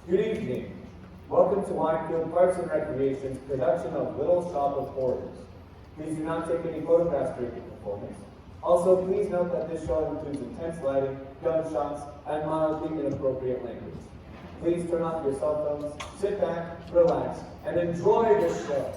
Good evening. Welcome to Winefield Parks and Recreation's production of Little Shop of Horrors. Please do not take any photographs during the performance. Also, please note that this show includes intense lighting, gunshots, and mildly inappropriate language. Please turn off your cell phones, sit back, relax, and enjoy this show.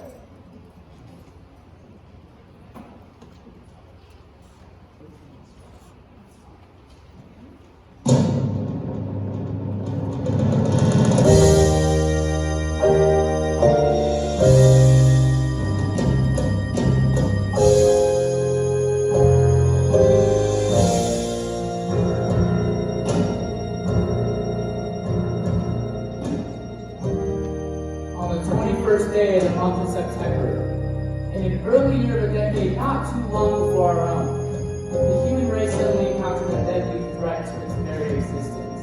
On the 21st day of the month of September, in an early year of a decade not too long before our own, the human race suddenly encountered a deadly threat to its very existence.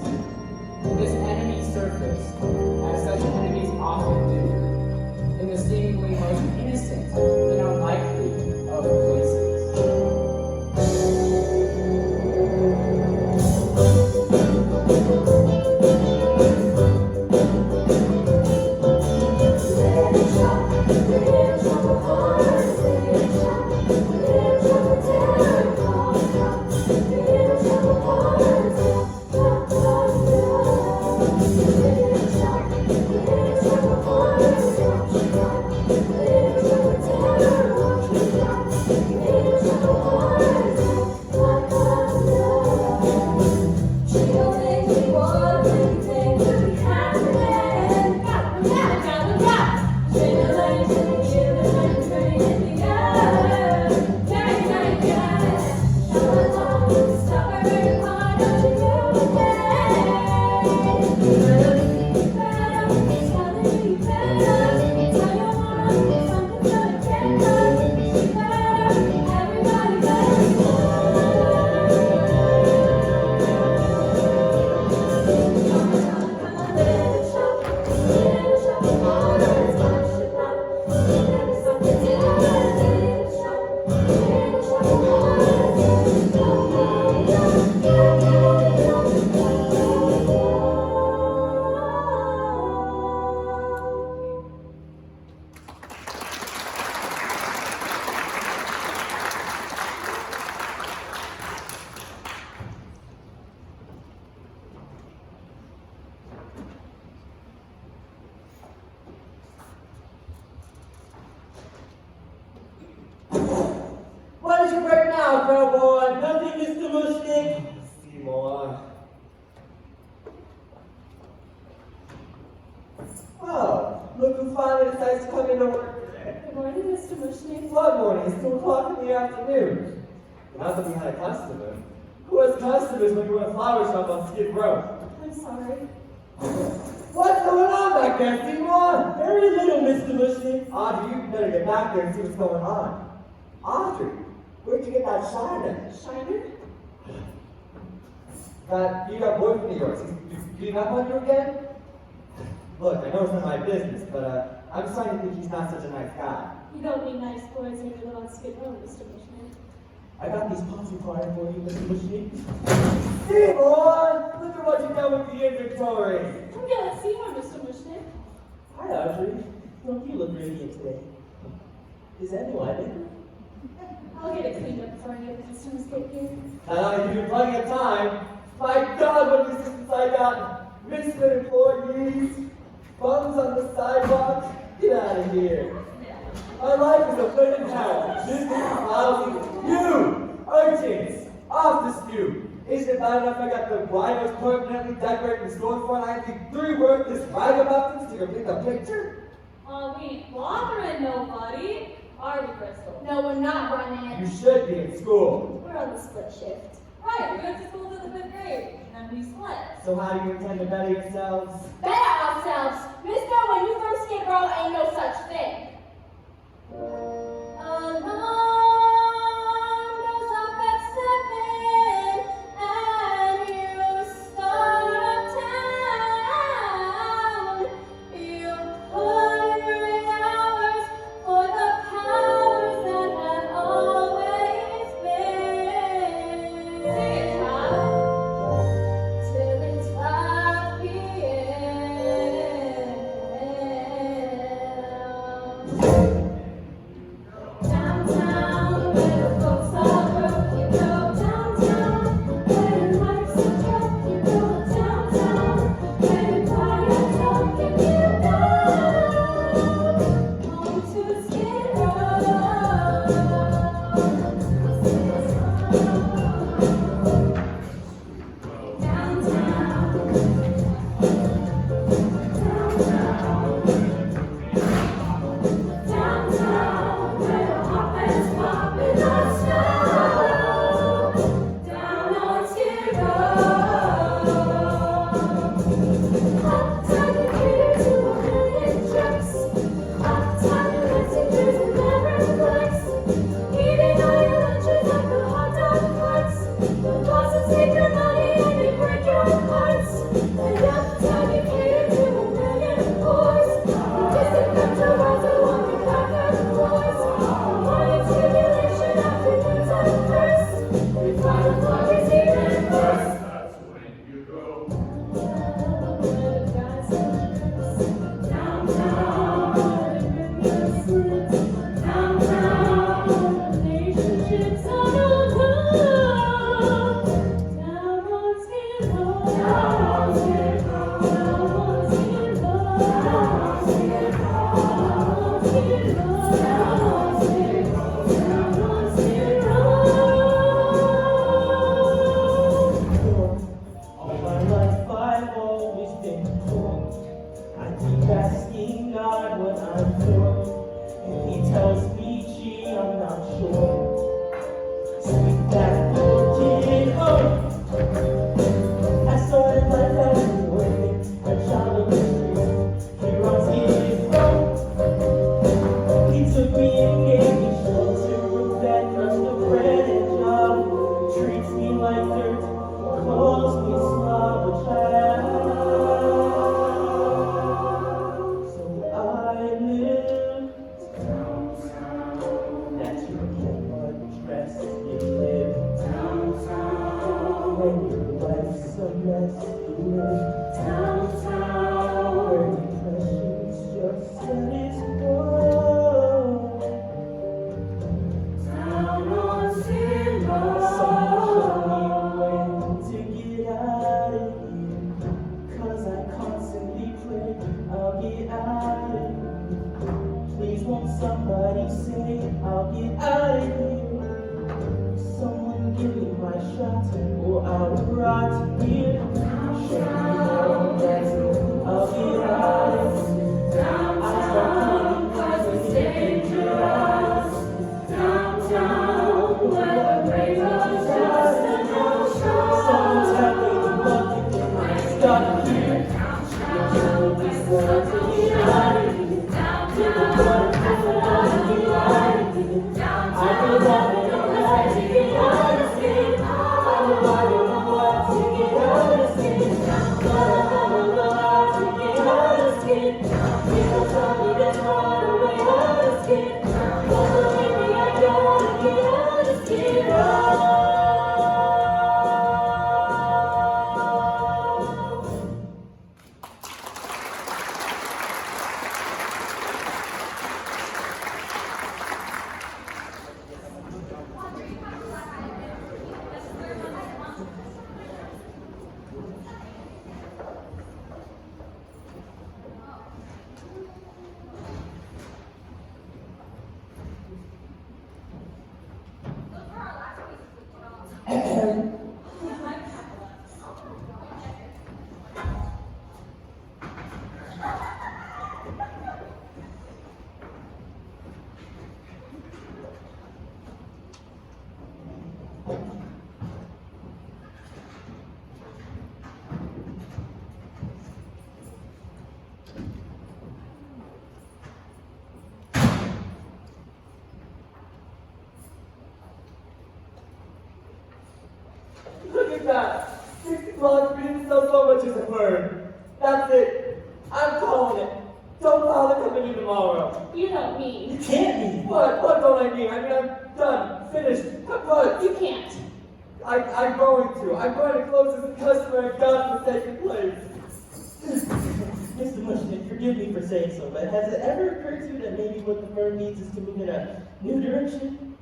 And this enemy surfaced, as such enemies often do, in the seemingly most innocent and unlikely of places. What is your break now, cowboy? Nothing, Mr. Mushnick? Seymour. Oh, look who finally decides to come into work today. Good morning, Mr. Mushnick. What morning? It's 2 o'clock in the afternoon. Not that we had a customer. Who has customers when you run a flower shop on Skid Row? I'm sorry. What's going on back there, Seymour? Very little, Mr. Mushnick. Audrey, you better get back there and see what's going on. Audrey, where'd you get that shiner? Shiner? That beat up boyfriend of yours. He's beating up on you again? Look, I know it's not my business, but I'm starting to think he's not such a nice guy. You don't need nice boys when you live on Skid Row, Mr. Mushnick. I got these pots required for you, Mr. Mushnick. Seymour! Look at what you've done with the inventory. Come get let's see more, Mr. Mushnick. Hi, Audrey. Don't you look radiant today? Is anyone in? I'll get it cleaned up before any of the customers get here. And I'll give you plenty of time. My God, what resistance I got. Misfit employees. Bums on the sidewalk. Get out of here. My life is a flip in hell. Business is lousy. You, urchins, off the stew. Isn't it bad enough I got the rhinos permanently decorating the store for and I think 3 worthless ragamuffins to complete the picture? We ain't bothering nobody, are we, Crystal? No, we're not running. You should be in school. We're on the split shift. Right, we went to school to the 5th grade, and then we split. So how do you intend to better yourselves? Better ourselves. Mister, when you first Skid Row, ain't no such thing. Alarm goes off at 7, and you start uptown. You put in hours for the powers that have always been. Sing it, child. Till it's 5 p.m. I'm sure. And he tells me, gee, I'm not sure. Sweet back door, kid, oh. I started life out working, a child of the streets. He runs, he is broke. He took me and gave me shelter, a bed, crust of bread and job. Treats me like dirt, calls me slob, a child. So I live downtown. That's your Kenwood dress, you live downtown. When your life's a mess, you live downtown. Where depression's just set its door. Down on zero. Someone show me a way to get out of here. 'Cause I constantly pray I'll get out of here. Please won't somebody say I'll get out of here. Someone give me my shot or I'll rot here. Show me how that's I'll get out of here. I start calling cause it's dangerous. Downtown, where the grave of just a no-show. Someone tell me to love you, I'm stuck here. Downtown, these words to get out of here. Downtown, I want to get out of here. I know that I don't have to get out of here. I know I don't know how to get out of here. But I don't know how to get out of here. People tell me there's not a way out of here. But believe me, I gotta get out of here. Look at that. 6 o'clock, we didn't sell so much as a bird. That's it. I'm calling it. Don't bother coming in tomorrow. You don't mean. You can't be. What don't I mean? I mean, I'm done. Finished. What? You can't. I'm going to. I'm going to close this customer and godforsaken place. Mr. Mushnick, forgive me for saying so, but has it ever occurred to you that maybe what the firm needs is to move in a new direction?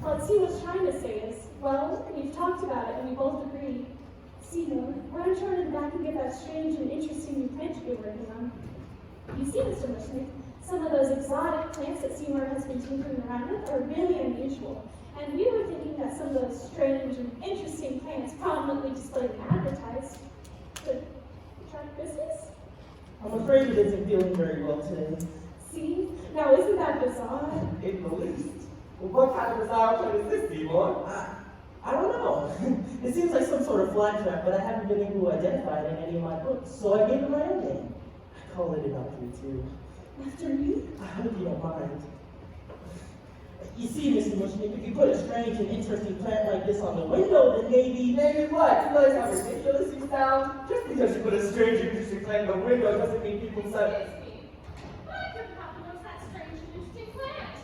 What Seymour's trying to say is, well, we've talked about it and we both agree. Seymour, why don't you run in the back and get that strange and interesting new plant you're working on? You see, Mr. Mushnick, some of those exotic plants that Seymour has been tinkering around with are really unusual. And we were thinking that some of those strange and interesting plants prominently displayed and advertised could attract business. I'm afraid it isn't feeling very well today. See? Now isn't that bizarre? In the least. Well, what kind of bizarre plant is this, Seymour? I don't know. It seems like some sort of fly trap, but I haven't been able to identify it in any of my books, so I gave it my own name. I call it an alchemy too. After me? I hope you don't mind. You see, Mr. Mushnick, if you put a strange and interesting plant like this on the window, then maybe... Maybe what? You realize how ridiculous you sound? Just because you put a strange and interesting plant in the window doesn't mean people say, I couldn't help but notice that strange and interesting plant.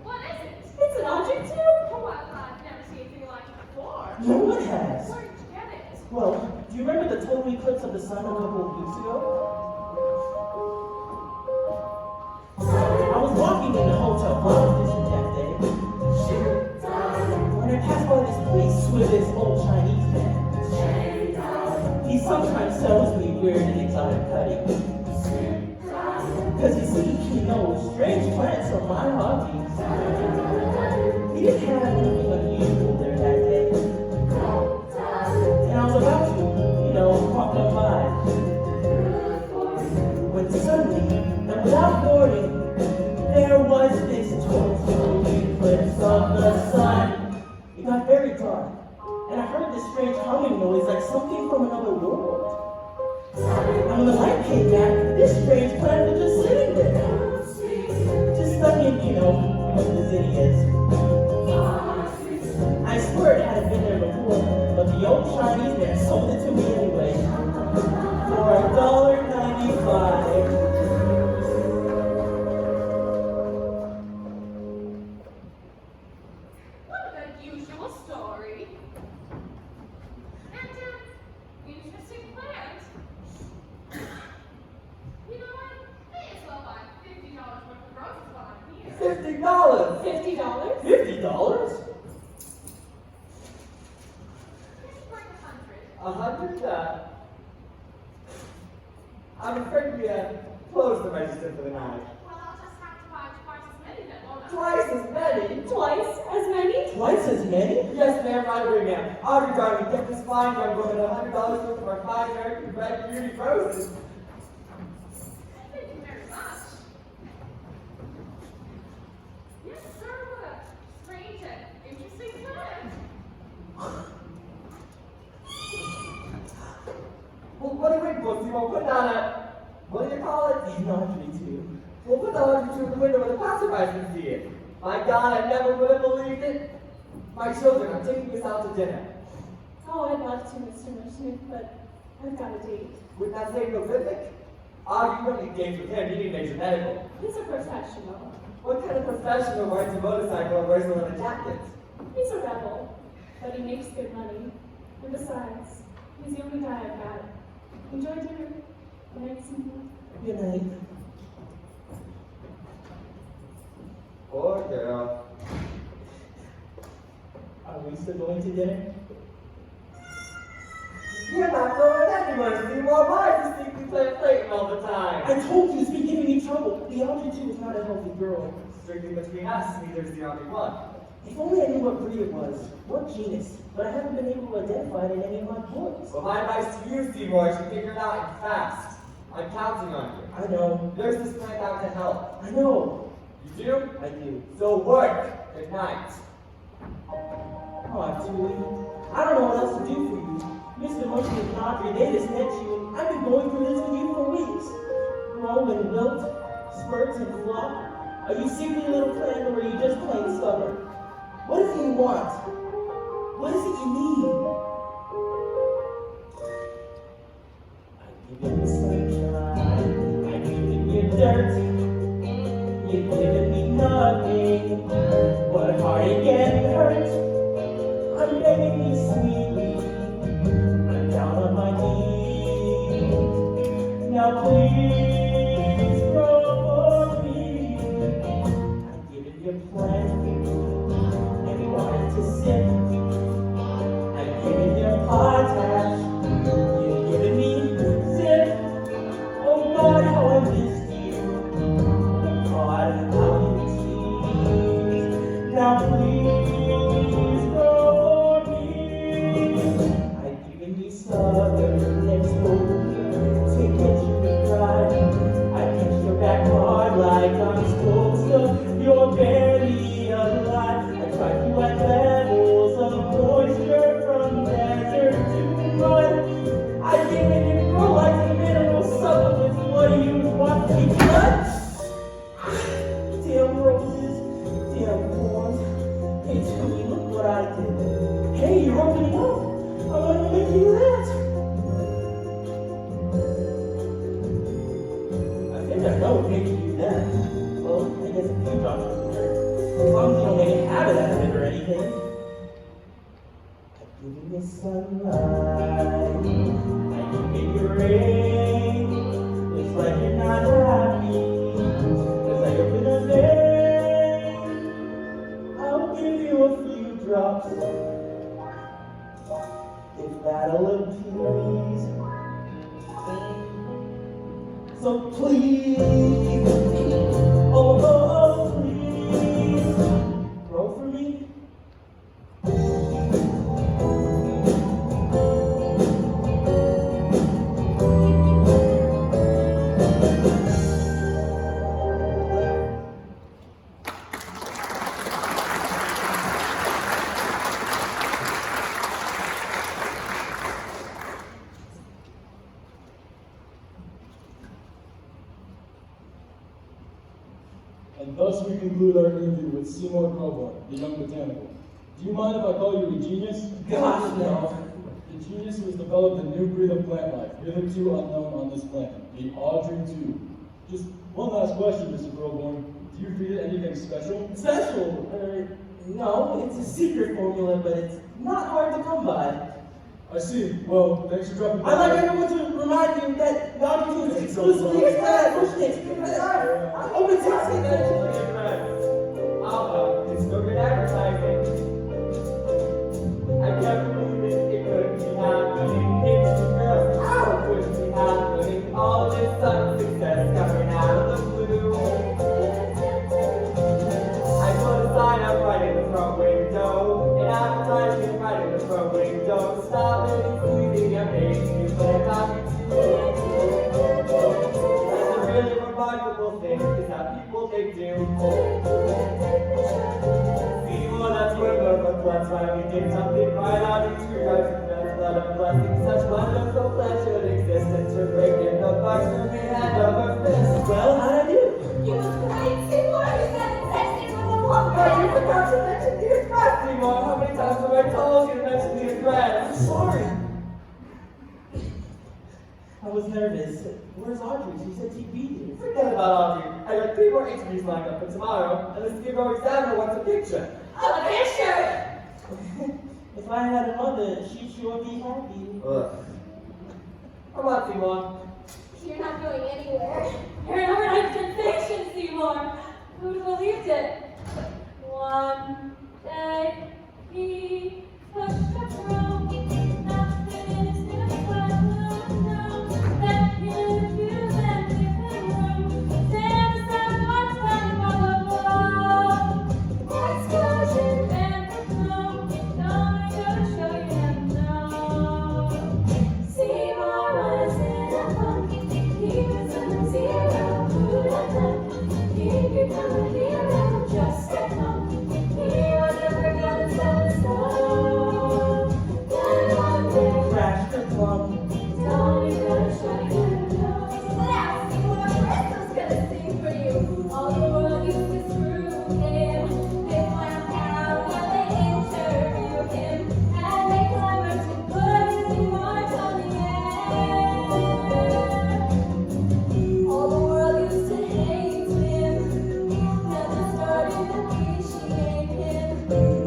What is it? It's an object too? Oh, well, I've never seen anything like it before. No one has. Where did you get it? Well, do you remember the total eclipse of the sun a couple of weeks ago? I was walking in the hotel bar district that day. When I passed by this place with this old Chinese man. He sometimes sells me weird and exotic cuttings. Because you see, he knows strange plants are my hobbies. He didn't have anything unusual there that day. And I was about to, walk up by. When suddenly, and without know, is like something from another world. And when the light came back, this strange planet was just sitting there. Just stuck in, what the city is. I swear it hadn't been there before, but the old Chinese man sold it to me anyway. For $1.95. What an unusual story. And interesting plant. You know what? May as well buy $50 worth of roses while I'm here. $50. $50? $50? It's like 100. 100? I'm afraid we closed the register for the night. Well, I'll just have to buy twice as many then, won't I? Twice as many? Twice as many? Twice as many? Yes, ma'am, right away, ma'am. Audrey, darling, get this fine young woman $100 worth of our fine American red beauty roses. Thank you very much. Yes, sir, what a strange and interesting plant. Well, what are you waiting for, Seymour? Put down a, what do you call it? An Audrey, too. Well, put the laundry to the window where the passerbys can see it. My God, I never would have believed it. My children, I'm taking us out to dinner. Oh, I'd love to, Mr. Mushnick, but I've got a date. With that same Olympic? Ah, you don't need games with him, you need major medical. He's a professional. What kind of professional rides a motorcycle and wears a leather jacket? He's a rebel, but he makes good money. And besides, he's the only guy I've got. Enjoy dinner. Good night, Seymour. Good night. Poor girl. Are we still going to dinner? You're not going anywhere, Seymour. Why do you think we play Clayton all the time? I told you it's been giving me trouble. The Audrey, too, is not a healthy girl. Strictly between us, neither's the only one. If only I knew what breed it was, what genus, but I haven't been able to identify it in any of my books. Well, my advice to you, Seymour, is to figure it out and fast. I'm counting on you. I know. There's this plant out to help. I know. You do? I do. So work. Good night. Aw, Julie. I don't know what else to do for you. Mr. Motion and Audrey, they just met you, and I've been going through this with you for weeks. Grow and wilt, spurts and flop. Are you sickly little plant, or are you just plain stubborn? What is it you want? What is it you need? I give you the sunshine, I give you dirt. You've given me nothing, but hard to get hurt. I'm begging you sweetly, I'm down on my knees. Now please grow for me. I've given you plenty, and you wanted to sip. I've given you potash, you've given me zip. Oh God, how I missed you. Oh God, how you tease. Now please grow for me. I've given you southern exposure to get you to cry. I pinched your back hard like I'm supposed to. You're barely alive. I tried you at levels of moisture from desert to mud. I've given you grow like a mineral supplements. What do you want? Me blood? Damn roses, damn thorns. Hey, Tootie, look what I did. Hey, you're opening up. I want to make you that. I think I know what making you that. Well, I guess a few drops would hurt. As long as you don't make a habit out of it or anything. I've given you sunlight. I've given you rain. Looks like you're not happy. Looks like you're in a vein. I'll give you a few drops. If that'll appease. So please, oh please, grow for me. thus we conclude our interview with Seymour Crowborn, the young botanical. Do you mind if I call you a genius? Gosh, no. The genius who has developed a new breed of plant life, hitherto unknown on this planet, the Audrey tube. Just one last question, Mr. Crowborn. Do you feed it anything special? Special? No, it's a secret formula, but it's not hard to come by. I see. Well, thanks for dropping by. I'd like everyone to remind you that the Audrey is exclusively experimental. Open source. Alpha, it's no good advertising. I can't believe it could be happening. It's the girls out could be happening. All this sudden success coming out of the blue. I put a sign up right in the front window, an advertisement right in the front window. Stop it, pleasing and making you play talking to. And the really remarkable thing is how people they do. That's why we did something right out of true blood of blessing. Such wonderful pleasure existence for breaking the bucks from your hand over fist. Well, how'd I do? You was great, Seymour. You said sexy with a woman. Oh, you forgot to mention the address, Seymour. How many times have I told you to mention the address? I'm sorry. I was nervous. Where's Audrey? She said she'd be here. Forget about Audrey. I got 3 more interviews lined up for tomorrow, and this Gibbo examiner wants a picture. A picture. If I had a mother, she'd sure be happy. Ugh. Come on, Seymour. You're not going anywhere. You're an overnight sensation, Seymour. Who'd believed it? One day, he pushed a broom. Nothing is new, but let him refuse and give him room. Stand aside, watch time, blah, blah, blah. Explosion and boom. Don't go show you now. Seymour was in a funk. He was on 0. Who'd have thought he'd become a hero just a month? He was never gonna stop the slow. Then one day, Crashed the plum. Tony gonna show you now. Let's see what Crystal's gonna sing for you. All the world used to screw him. They went out when they interviewed him, and they clamored to put his remarks on the air. All the world used to hate him, never started to appreciate him.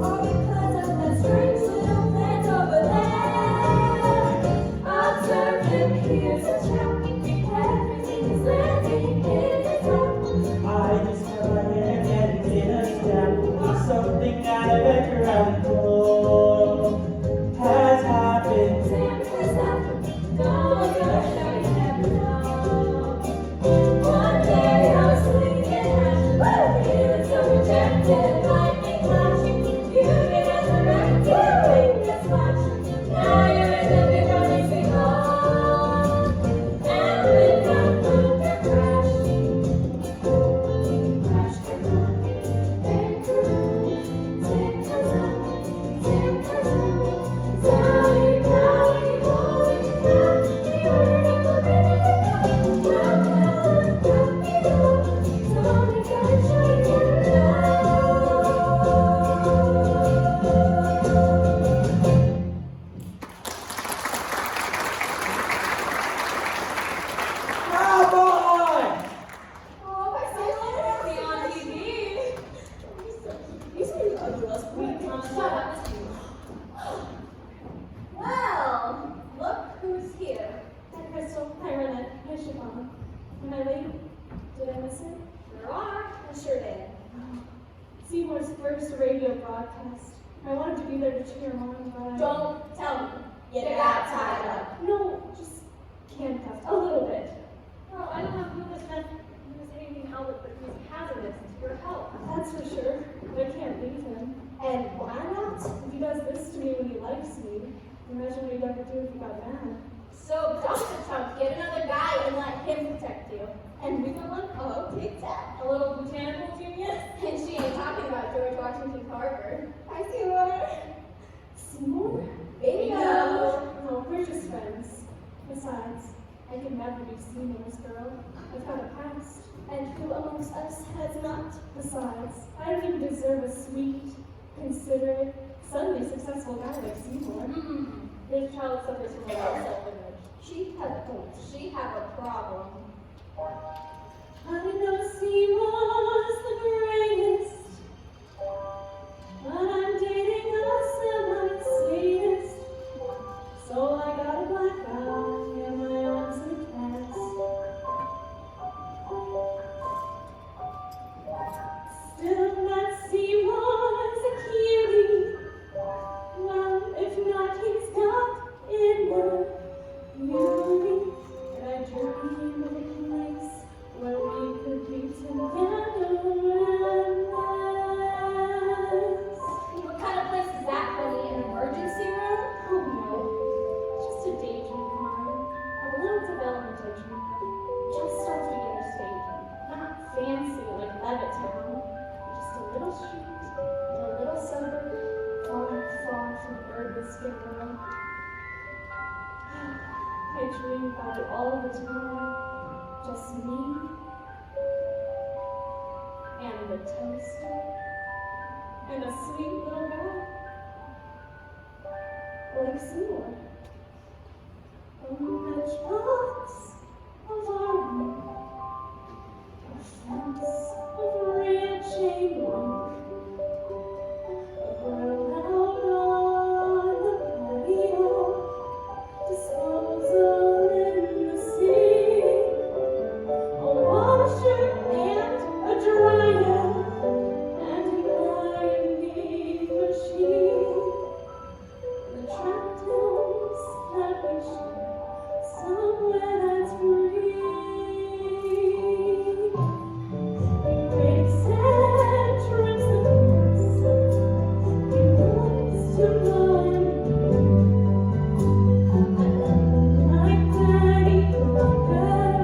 All because of that strange little plant over there. Observe him, here's a chap. Everything is landing in his lap. I just held my hand and did a step. Something out of Edgar Allan Poe has happened. Sam has happened. Don't go show you never know. One day I was swinging hash. He was so rejected. Lightning flashing. You get resurrected. Wings flash. Now you're in the big amazing hall. And with that boom, you crash. Crash the boom. Then through. Tim has happened. Tim has happened. Sorry, Callie, holy cow. The article didn't go. Tony gotta show you now. Cowboy! Oh, I saw you on TV. You say you ugly us Shut up, Miss Seymour. Well, look who's here. Hi, Crystal. Hi, Renette. Hi, Siobhan. Am I late? Did I miss it? Sure are. I sure did. Seymour's first radio broadcast. I wanted to be there to cheer him on, but I... Don't tell me. You got tied up. No, just handcuffed. A little bit. Well, I don't know who this meant he was anything else, but he was hazardous to your health. That's for sure. But I can't leave him. And why not? If he does this to me when he likes me, imagine what he'd ever do if he got mad. So dump the trunk, get another guy, and let him protect you. And we got one? Oh, take that. A little botanical genius? And she ain't talking about George Washington Carver. I see what. Seymour? Bingo. No, we're just friends. Besides, I could never be Seymour's girl. I've got a past. And who amongst us has not? Besides, I don't even deserve a sweet, considerate, suddenly successful guy like Seymour. This child suffers from a low self-image. She have a problem. I know Seymour's the greatest, but I'm dating a semi-sadist. So I got a black eye and my arms in a cast. Still, that Seymour's a cutie. Well, if not, he's got inner beauty. And I dream of a place where we could be together and last. What kind of place is that, honey? An emergency room? Oh no, just a daydream of mine. A little development I dream of. Just off the interstate. Not fancy like Levittown. Just a little street in a little suburb far, far from urban Skid Row. I dream about it all the time. Just me and the toaster and a sweet little guy like Seymour. A matchbox of our room, a fence of red chain link, a grill out on the patio, disposal in the sink, a washer and a dryer, and an ironing machine. The tractors that we share, somewhere that's free. Breaks and trims the fence, he wants to run. Like Daddy Crocker,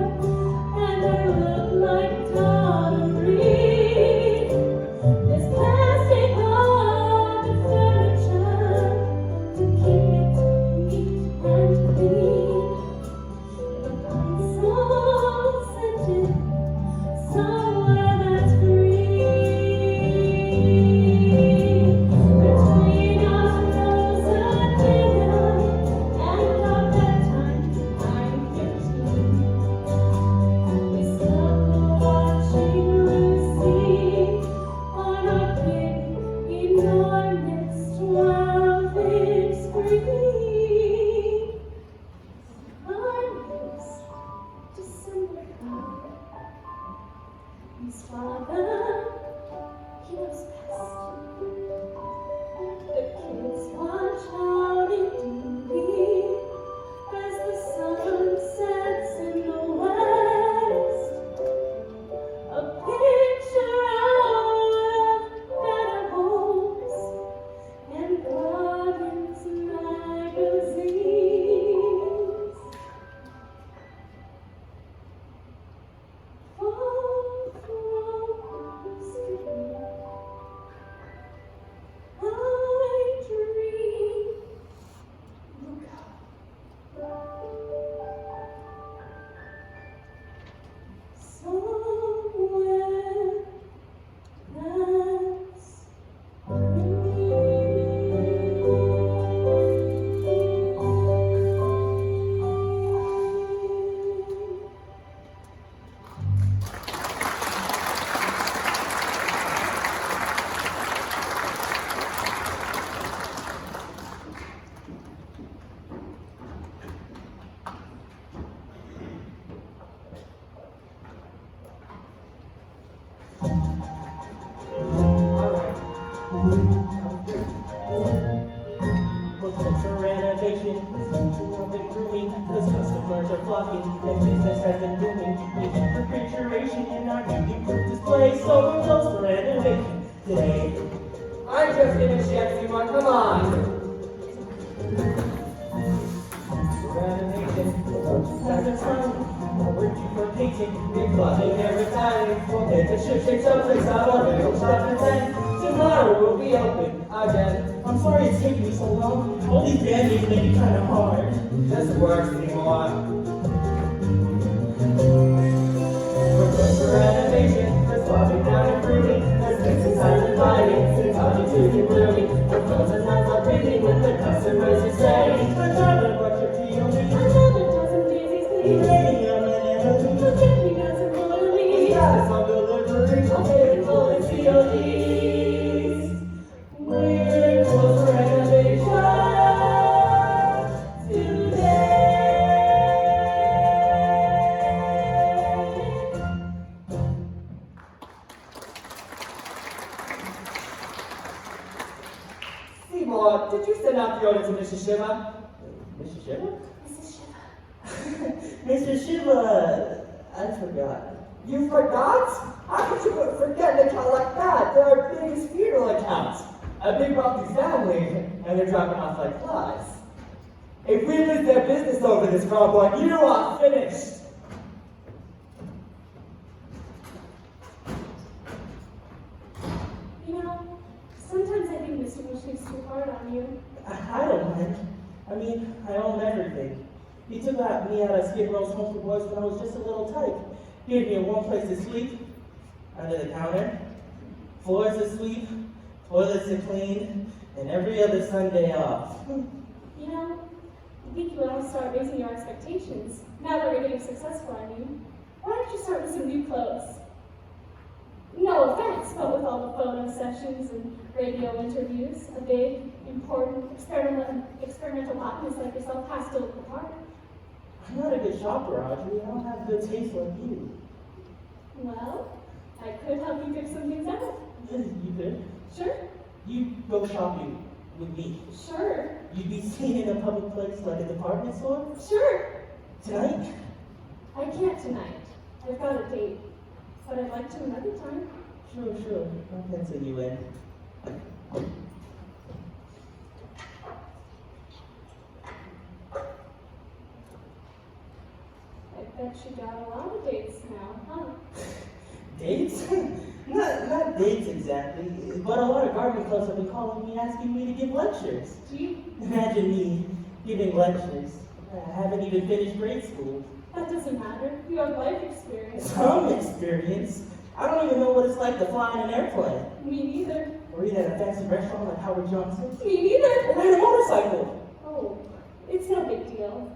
and I look like Donna Reed. There's plastic on the furniture to keep it neat and clean. The pencil scented, somewhere that's free. Between our rose and dinner and our bedtime, I'm 15. We stumble watching Lucy on our big, enormous 12-inch screen. Our name's December Cloud. His father, he knows best. The kids watch out in Dewey as the sun sets in the west. A picture of better homes and gardens magazines. Far from the street, I dream. Look up. Somewhere that's free. Looking for renovation, a bit grooming, cause customers are flocking, and business has been booming. We need refrigeration in our new improved display, so we're close to renovation today. I'm just in a chef, Seymour, come on. Renovation, has a time, we're due for painting, big flooding every time. We'll take a shift, shake someplace out of it, we'll stop and then tomorrow we'll be open again. I'm sorry it's taking me so long, all these band-aids make it kinda hard. Just work, Seymour. Forget me not to bother me. Some delivery, I'll pay it full in CODs. we're close for renovation today. Seymour, did you send out the order to Mrs. Shiva? Mrs. Shiva? Mrs. Shiva. Mr. Shiva, I forgot. You forgot? How could you forget an account like that? They're our biggest funeral accounts. A big wealthy family, and they're dropping off like flies. If we lose their business over this, Cowboy, you are finished. You know, sometimes I think Mr. Bush is too hard on you. I don't mind. I mean, I own everything. He took me out of Skid Row's Home for Boys when I was just a little tyke. Gave me one place to sleep, under the counter, floors to sweep, toilets to clean, and every other Sunday off. You know, I think you ought to start raising your expectations. Now that we're getting successful, I mean. Why don't you start with some new clothes? No offense, but with all the photo sessions and radio interviews, a big, important, experimental botanist like yourself has to look the part. I'm not a good shopper, Audrey. I don't have good taste like you. Well, I could help you pick some things out. You could. Sure, You go shopping with me. sure, You'd be seen in a public place like a department store sure. tonight. I can't tonight. I've got a date. But I'd like to another time. Sure. I'll pencil you in. I bet you got a lot of dates now, huh? Dates? not dates exactly, but a lot of garden clubs have been calling me asking me to give lectures. Gee, Imagine me giving lectures. I haven't even finished grade school. that doesn't matter. You have life experience. Some experience. I don't even know what it's like to fly in an airplane. Me neither. Or eat at a fancy restaurant like Howard Johnson. Me neither. Or ride a motorcycle. Oh, it's no big deal.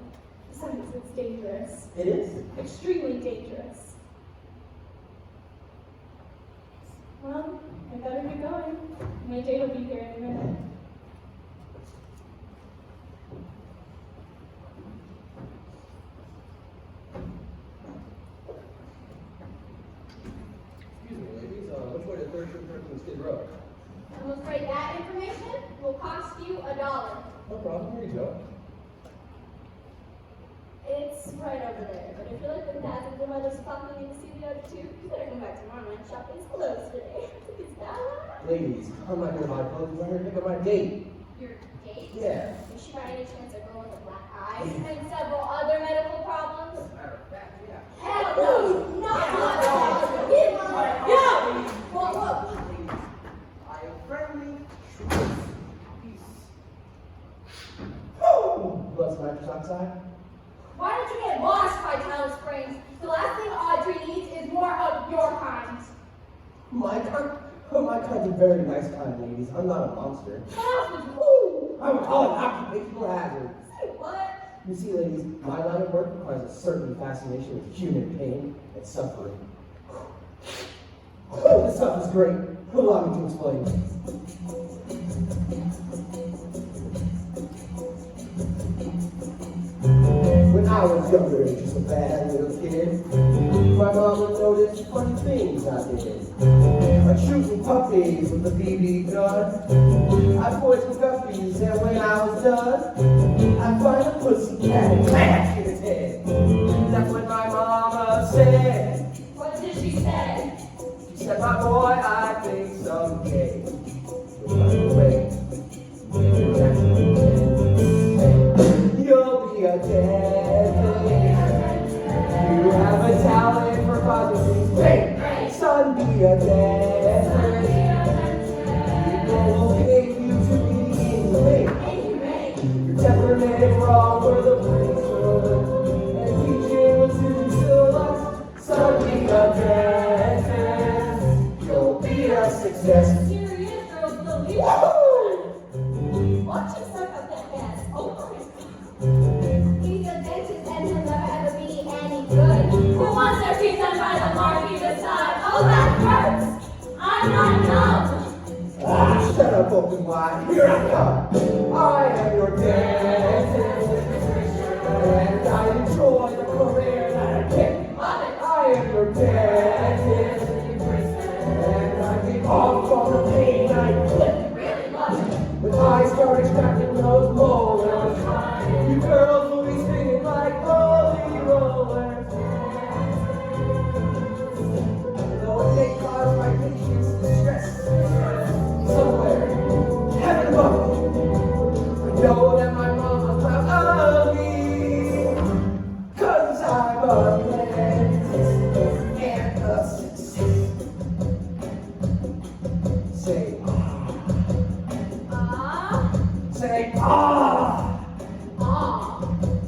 Besides, it's dangerous. It is. Extremely dangerous. Well, I better get going. My date will be here in a minute. Excuse me, ladies, which way to Third Street from Skid Row? I'm afraid that information will cost you $1. No problem, here you go. It's right over there, but if you like the dazzle the mother's fucking in to see the other two, you better come back tomorrow night. Shop is closed today. Is that right? Ladies, I'm not gonna buy clothes, I'm here to pick up my date. Your date? Yeah. Is she by any chance a girl with a black eye and several other medical problems? Matter of fact, yeah. Hell no! Not my dog! Get my dog! Whoa! I am friendly. Peace. You love some mattress outside? Why don't you get lost, Vitality Springs? The last thing Audrey needs is more of your kind. My kind's a very nice kind, ladies. I'm not a monster. What else would you I would call it occupational hazard. say? What? You see, ladies, my line of work requires a certain fascination with human pain and suffering. This stuff is great. Allow me to explain. When I was younger, just a bad little kid, my mom would notice funny things I did. Like shooting puppies with a BB gun. I'd poison guppies, and when I was done, I'd find a pussy cat and smash in his head. That's what my mama said. What did she say? She said, my boy, I think someday. But by the way, Michael Jackson said, you'll be a dead thing. You have a talent for causing things great. Son, be a dead thing. People will hate you to be inhumane. Your temperament is wrong for the prince will enjoy the career that I get. I am your dentist. And I get off on the pain I inflict. When I start extracting those molars, you girls will be singing like holy rollers. Though it may cause my patients distress, somewhere, heaven above, I know that my mama's proud of me. 'Cause I'm a dentist and a success. Say say ah,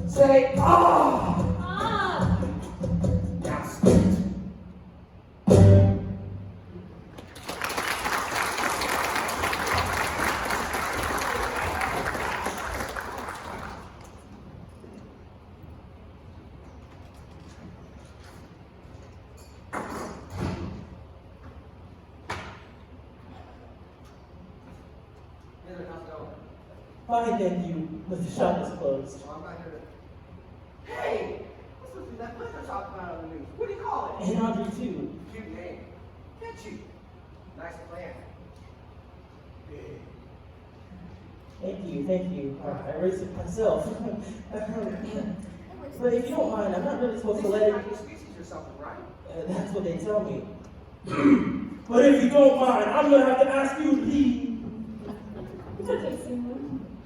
say ah. Now spit. Fine, thank you, but the shop is closed. I'm not here to... Hey! What's supposed to be that place I talked about on the news? What do you call it? And Audrey too. Cute name. Catchy. Nice plan. Big. Thank you. I raised it myself. But if you don't mind, I'm not really supposed to let it. Species or something, right? That's what they tell me. But if you don't mind, I'm gonna have to ask you to leave. It's okay, Seymour.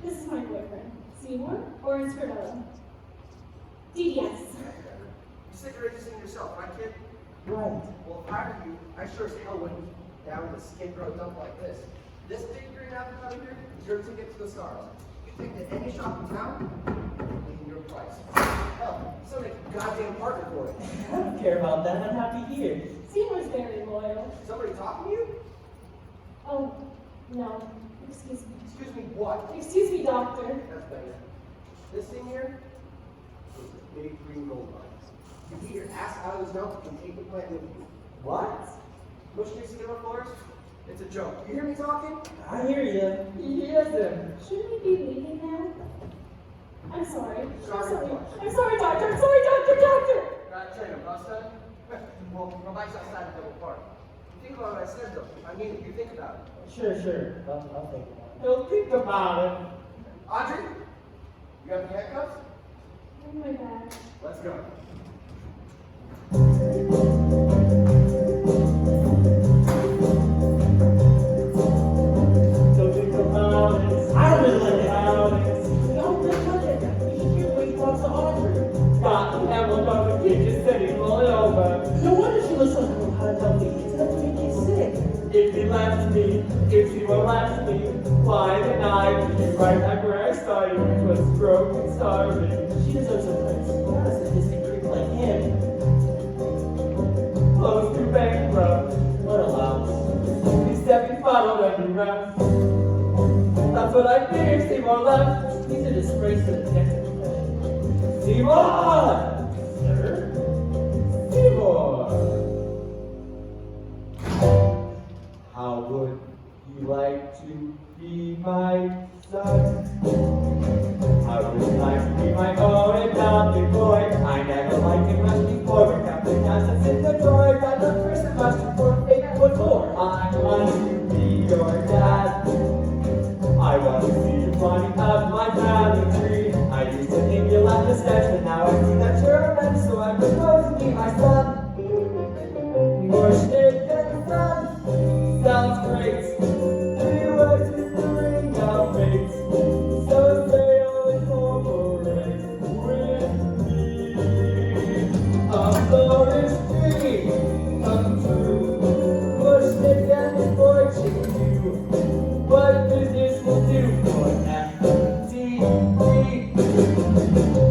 This is my boyfriend. Seymour or Scarlett? DDS. You said you're interested in yourself, right, kid? Right. Well, if I were you, I sure as hell wouldn't down in a skid row dump like this. This big green apple out here is your ticket to the stars. You take to any shop in town, leaving your price. Hell, so make a goddamn partner for it. I don't care about that. I'm happy here. Seymour's very loyal. Somebody talking to you? Oh, no. Excuse me. Excuse me, what? Excuse me, doctor. That's better. This thing here is a big green gold mine. You get your ass out of this dump and take the plant with you. What? Push these skimmer floors? It's a joke. You hear me talking? I hear you. Yes, then. Shouldn't we be leaving now? I'm sorry. Sorry. I'm sorry, doctor. I'm sorry, doctor. Train him, huh, son? Well, my bike's outside the double park. Think about what I said, though. I mean, you think about it. Sure. I'll think about it. Don't think about it. Audrey, you got the handcuffs? In my bag. Let's go. Don't think about it. I don't really like that. Don't really like that. You should hear the way he talks to Audrey. God, Emma, don't forget your city all over. No wonder she looks so unhealthy. It's enough to make you sick. If he left me, if he were left me, why didn't I be right back where I started, which was broke and starving? She deserves a place. Not a sadistic creep like him. Close to bankrupt, What a louse. he's semi-fuddled every round. That's what I think, Seymour left. He's a disgrace to the detective profession. Seymour! Sir? Seymour! How would you like to be my son? How would you like to be my own adopted boy? I never liked him much before, but Captain Nelson's in the door. Got the person much before fake what for? I want to be your dad. I want to see you climbing up my family tree. I used to think you left the sketch, but now I see that you're a man, so I propose to be my son. More shit than son. Sounds great. 3 words with the ring of fate. So sail and cooperate with me. A flourish dream come true. Push the death fortune you. What business will do for FTV?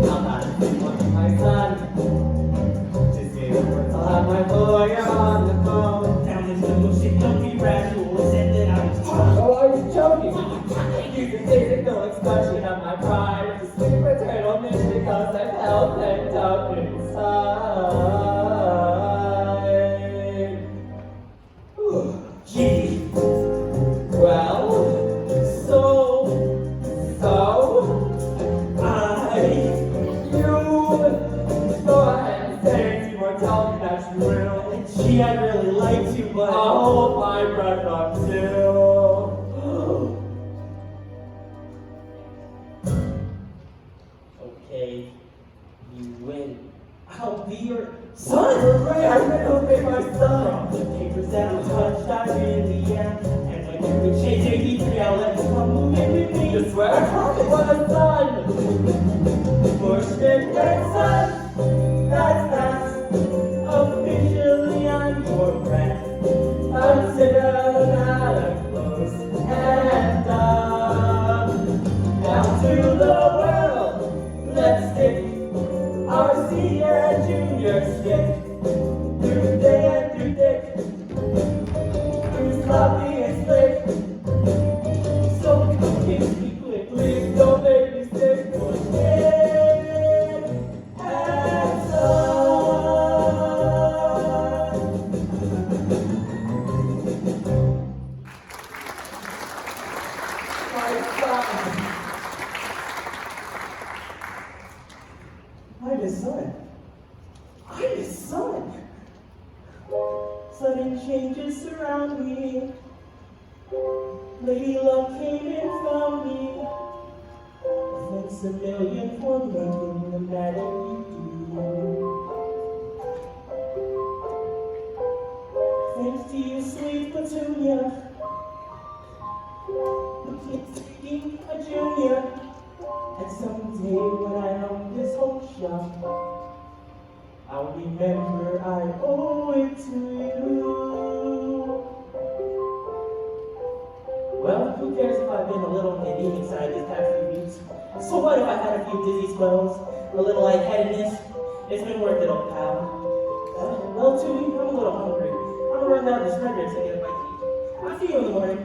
I'm not a my son. To say the words, I'll have my lawyer on the phone. Down this little shit, don't be rational. Said that I was Oh, I was joking. You can take the no expression of my pride. It's a sweet paternal miss because I'm held pent up inside. Gee. Well, so, I you real. And gee, I'd really like to, but I'll hold my breath until. okay, you win. I'll be your son. Hooray, I will be my son. The papers that I touched, I really am. And when you would change your E3, I'll let you come move in with me. You swear? What a son! First and son, that's officially I'm your friend. Consider that a close and done. Down to the world, let's take our senior and junior stick. Through day and through thick, through sloppy and slick. So come kiss me quick, Please don't make me sick. I'm his son. I'm his son. Sudden changes surround me. Lady Love came and found me. Thanks a million for making the matter you do. Thanks to you, sweet Petunia. The kid's taking a junior. And someday when I own this whole shop, I'll remember I owe it to you. Well, who cares if I've been a little anemic side these past few weeks? So what if I had a few dizzy spells, a little lightheadedness? It's been worth it, old pal. Well, Tui, I'm a little hungry. I'm gonna run down this Frederick's and get a bite to eat. I'll see you in the morning.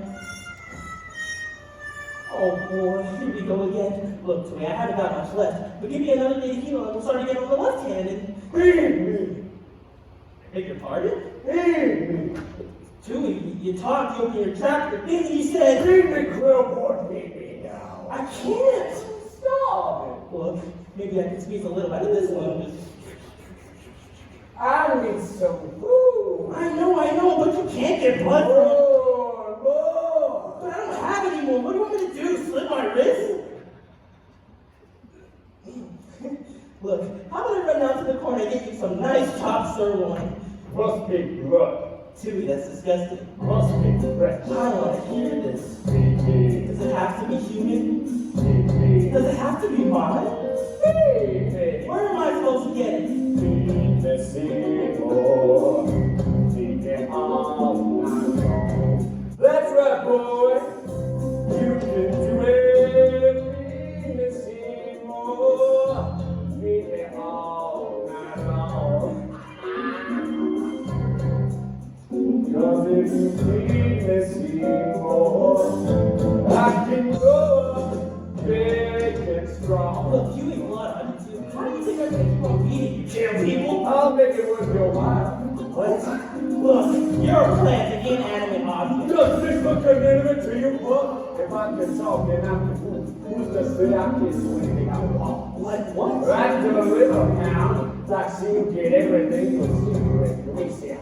Oh boy, here we go again. Look, Tui, I haven't got much left, but give me another day to heal and we'll start again on the left hand and... Beg your pardon? Tui, you talked, you opened your trap, the thing you said... Leave me, Quillboard, leave me now. I can't! Stop it. Look, maybe I can squeeze a little out of this one. I need some food. I know, but you can't get blood from it. More. But I don't have any more. What do you want me to do? Slit my wrist? Look, how about I run down to the corner and get you some nice chopped sirloin? Must be blood. Tui, that's disgusting. Must be fresh. I don't want to hear this. Baby, Does it have to be human? baby, Does it have to be mine? baby. Where am I supposed to get it? Feed the Seymour. Feed it all night long. That's right, boy. You can do it. Feed the Seymour. Feed it all night long. Cause if you feed the Seymour, I can go big and strong. Look, you eat blood on you too. How do you think I'm gonna keep on feeding you, kill people? I'll make it worth your while. What? Look, you're a plant, an inanimate object. Does this look inanimate to you, Buck? If I can talk, then I can move. Who's to say I can do anything I want? What? Right to the river now. Like see you get everything you see. We see.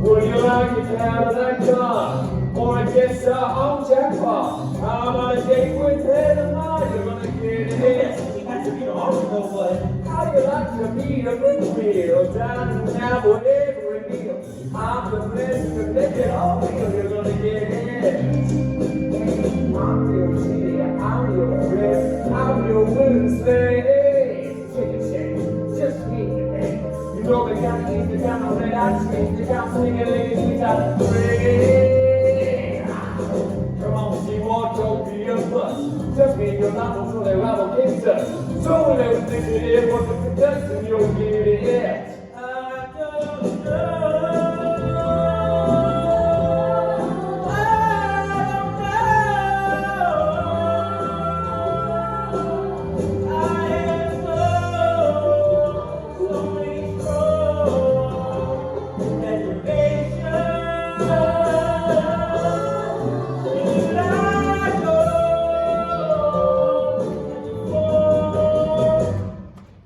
Would you like to have that gun? Or I guess on jackpot? I'm on a date with head of mine. You're gonna get it. Yes, we have to be awesome though, but How do you like to meet a big wheel? Down and have whatever we meal. I'm the best to make it all real. You're gonna get it. I'm your city, I'm your friend, I'm your willing slave. Take a chance, just meet me, baby. You know the guy keeps the down on that I change the count singing ladies we got free. Come on, Seymour, don't be a bust. Just be your mouth so they rival kings us. So when they think it is, what's the production you'll get it. I don't know.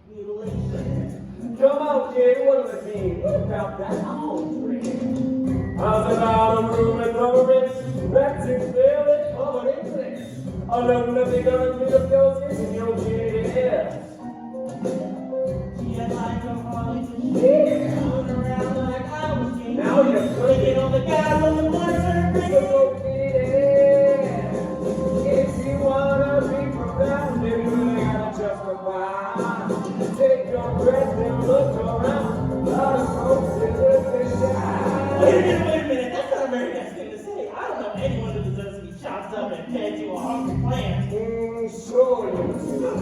Mutilation. that's all great. How's about a room with a rich, rectangle village covered in bricks? A little nothing gonna be the bills in your kids. She had like a Harley Quinn, moving around like I was king. Now you're Clicking on the guys on the corner, turn Go get it. If you wanna be profound, then you really gotta justify. Take your breath and look around. A lot of folks in this town. Wait a minute, that's not a very nice thing to say. I don't know anyone who deserves to be chopped up and fed to a hungry plant. Sure you do.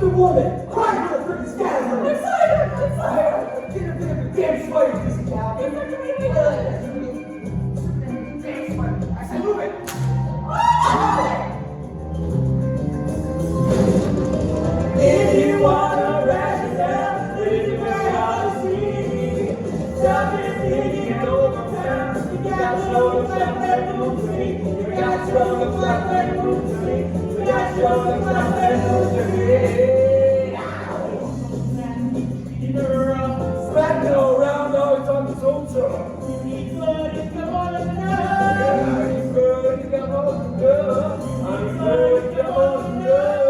Good woman, cry for the freaking scatter. I'm sorry, I'm sorry. Get her damn spider, piece of cow. It's such a big deal. Damn spider. I said move it. If you wanna ride it down, if you gotta see, stop and think it over town. You got your black bedroom tree, you got your black bedroom tree, you got your black bedroom tree. Smack it all around, now it's on the sofa. Come on tonight. I'm good, come on, girl. I'm good, come on, girl.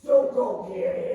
So go get it.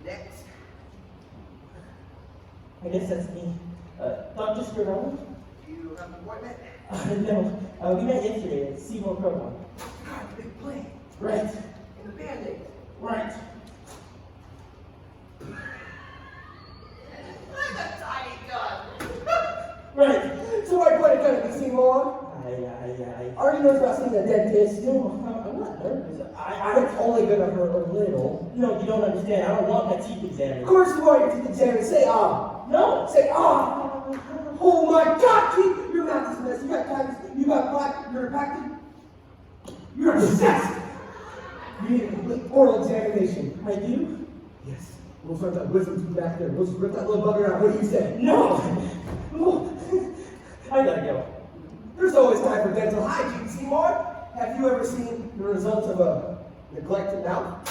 Next. I guess that's me. Dr. Scribner? You have an appointment? No, we met yesterday at Seymour Program. God, the big plane. Right, In the Band-Aid. right. I'm a tiny gun. Right. So I put a gun at the Seymour. I Are you nervous about seeing a dead fish? no, I'm not nervous. It's only gonna hurt a little. No, you don't understand. I don't want my teeth Of examined. course you want your teeth examined. Say ah. No. Say ah. Oh my God, Keith, your mouth is a mess. You got cavities. You got plaque. You're impacted. You're obsessed. You need a complete oral examination. I do? Yes. We'll start that wisdom tooth back there. We'll just rip that little bugger out. What do you say? No. No. I gotta go. There's always time for dental hygiene, Seymour. Have you ever seen the results of a neglected mouth?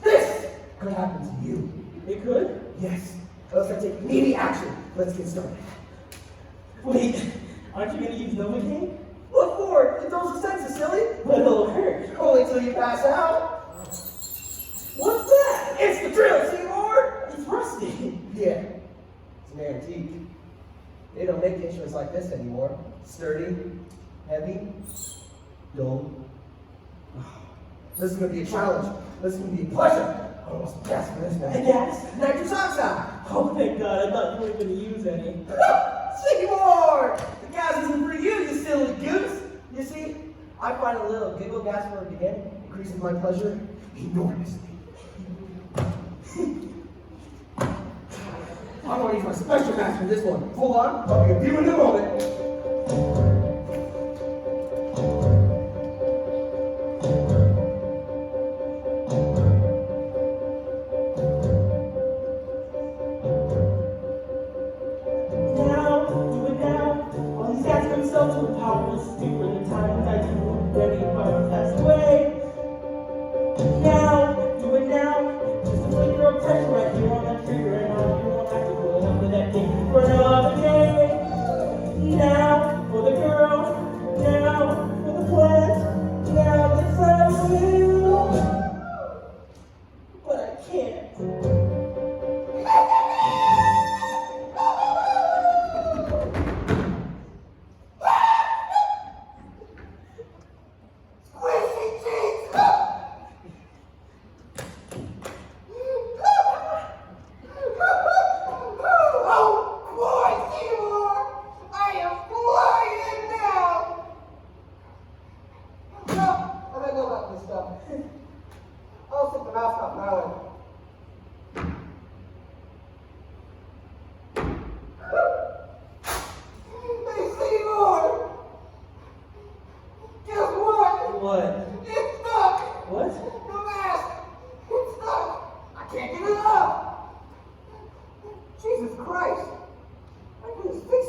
This could happen to you. It could? Yes. Let's start taking immediate action. Let's get started. Wait, aren't you gonna use Novocaine? Look forward. It dulls the senses, silly. But it'll hurt. Only till you pass out. What's that? It's the drill, Seymour. It's rusty. Yeah. It's an antique. They don't make instruments like this anymore. Sturdy, heavy, dull. This is going to be a challenge. This is going to be a pleasure. I almost gasped for this A man. gas? Nitrous oxide. Oh, thank God. I thought you weren't gonna use any. Seymour! The gas isn't for you, you silly goose. You see, I find a little giggle gas where it began increases my pleasure enormously. I'm going to use my special mask for this one. Hold on, I'll be with you in a moment. Now, do it now. All these guys themselves were powerless for the time I do ready but passed away. Now, do it now. Just a flicker of pressure right here on that trigger, and all you won't have to pull it up with that thing for another day. Now.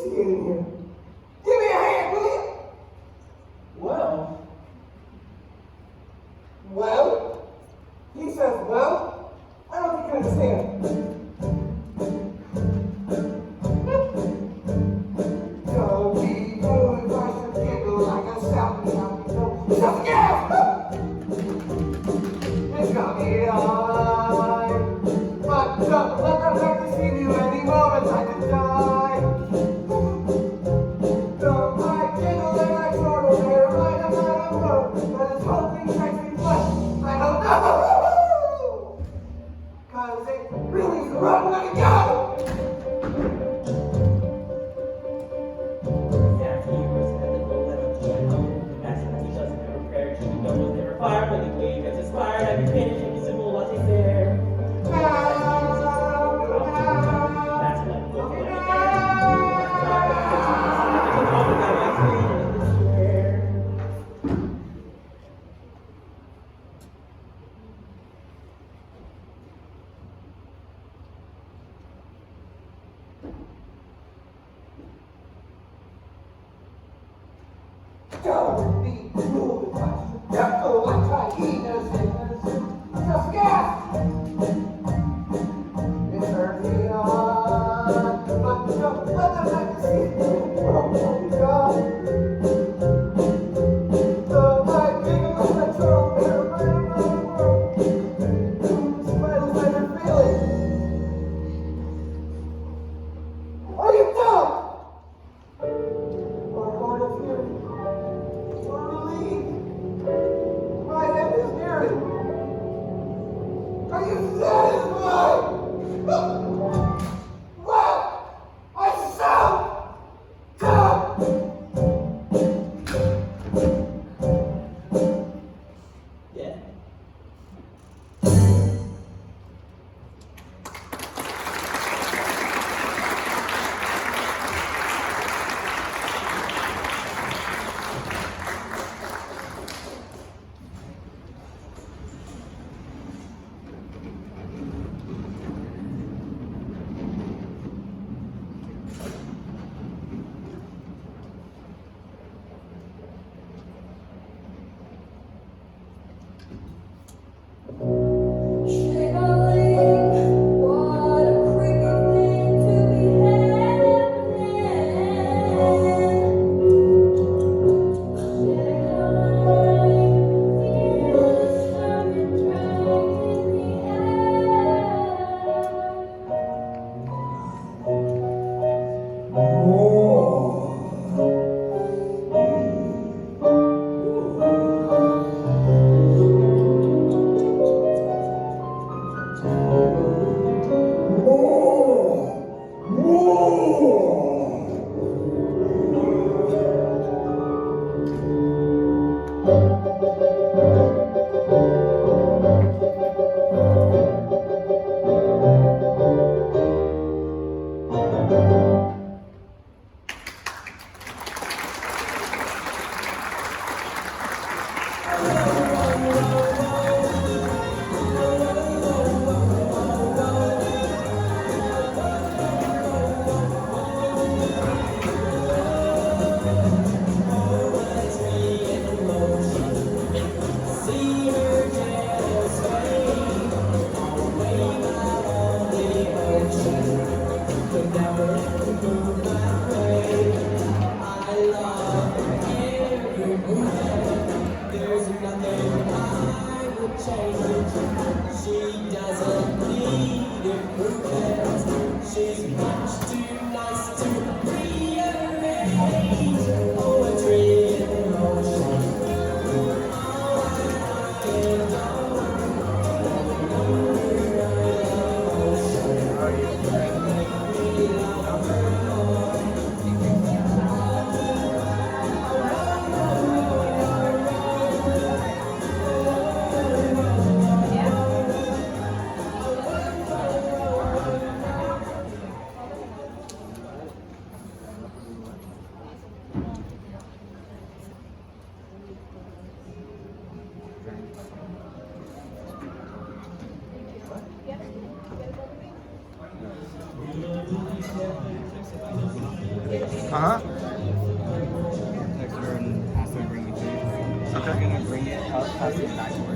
to get in here. Give me a hand, will you? Well, Well? He says, well? I don't think you understand. Don't be moving, I should giggle like a shouting, shouting, yeah! It's got me on. But don't let them have to see you anymore, it's like to die. Uh-huh. Text her and ask her to bring the keys. Okay. I'm gonna bring it up past the back door.